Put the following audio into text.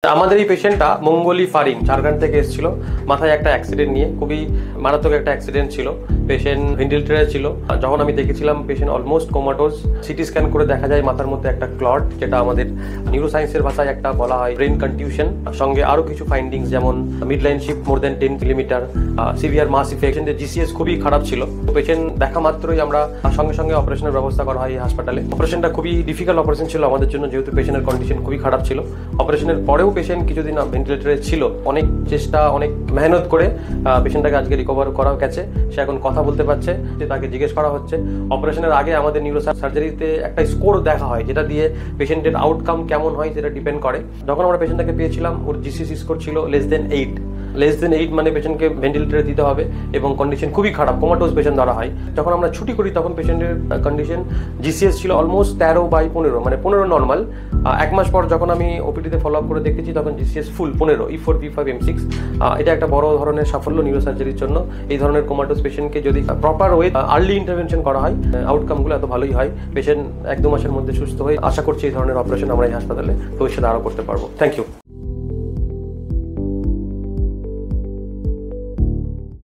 আমাদের এই পেশেন্টটা মঙ্গলি ফারিন ঝাড়খণ্ড থেকে এসেছিল। মাথায় একটা অ্যাক্সিডেন্ট নিয়ে, খুবই মারাত্মক একটা অ্যাক্সিডেন্ট ছিল। পেশেন্ট ভেন্টিলেটরে ছিল। যখন আমি দেখেছিলাম patient almost comatose. CT scan করে দেখা যায় মাথার মধ্যে একটা ক্লট, যেটা আমাদের নিউরোসায়েন্সের ভাষায় একটা বলা হয় ব্রেন কনটিউশন। সঙ্গে আরও কিছু ফাইন্ডিংস, যেমন মিড লাইন শিফট মোর দেন 10 মিলিমিটার, সিভিয়ার মাস ইফেকশন। জিসিএস খুবই খারাপ ছিল। পেশেন্ট দেখা মাত্রই আমরা সঙ্গে সঙ্গে অপারেশনের ব্যবস্থা করা হয় এই হাসপাতালে। অপারেশনটা খুবই ডিফিকাল্ট অপারেশন ছিল আমাদের জন্য, যেহেতু পেশেন্টের কন্ডিশন খুবই খারাপ ছিল। অপারেশনের পরেও পেশেন্ট কিছুদিন ভেন্টিলেটরে ছিল। অনেক চেষ্টা, অনেক মেহনত করে পেশেন্টটাকে আজকে রিকভার করা গেছে। সে এখন কথা বলতে পারছে। যে তাকে জিজ্ঞেস করা হচ্ছে। অপারেশনের আগে আমাদের নিউরো সার্জারিতে একটা স্কোর দেখা হয়, যেটা দিয়ে পেশেন্টের আউটকাম কেমন হয় সেটা ডিপেন্ড করে। যখন আমরা পেশেন্টটাকে পেয়েছিলাম, ওর জিসিসি স্কোর ছিল less than 8 মানে পেশেন্টকে ভেন্টিলেটরে দিতে হবে এবং কন্ডিশন খুবই খারাপ, কোমাটোজ পেশেন্ট ধরা হয়। যখন আমরা ছুটি করি তখন পেশেন্টের কন্ডিশন জিসিএস ছিল অলমোস্ট 13/15, মানে 15 নর্মাল। 1 মাস পর যখন আমি ওপিডিতে ফলো আপ করে দেখেছি, তখন জিসিএস ফুল 15, E4, B5, M6। এটা একটা বড় ধরনের সাফল্য নিউরো সার্জারির জন্য। এই ধরনের কোমাটোজ পেশেন্টকে যদি প্রপার ওয়ে আর্লি ইন্টারভেনশন করা হয়, আউটকামগুলো এত ভালোই হয়। পেশেন্ট 1-2 মাসের মধ্যে সুস্থ হয়ে, আশা করছি এই ধরনের অপারেশন আমরা এই হাসপাতালে ভবিষ্যতে আরও করতে পারবো। Thank you.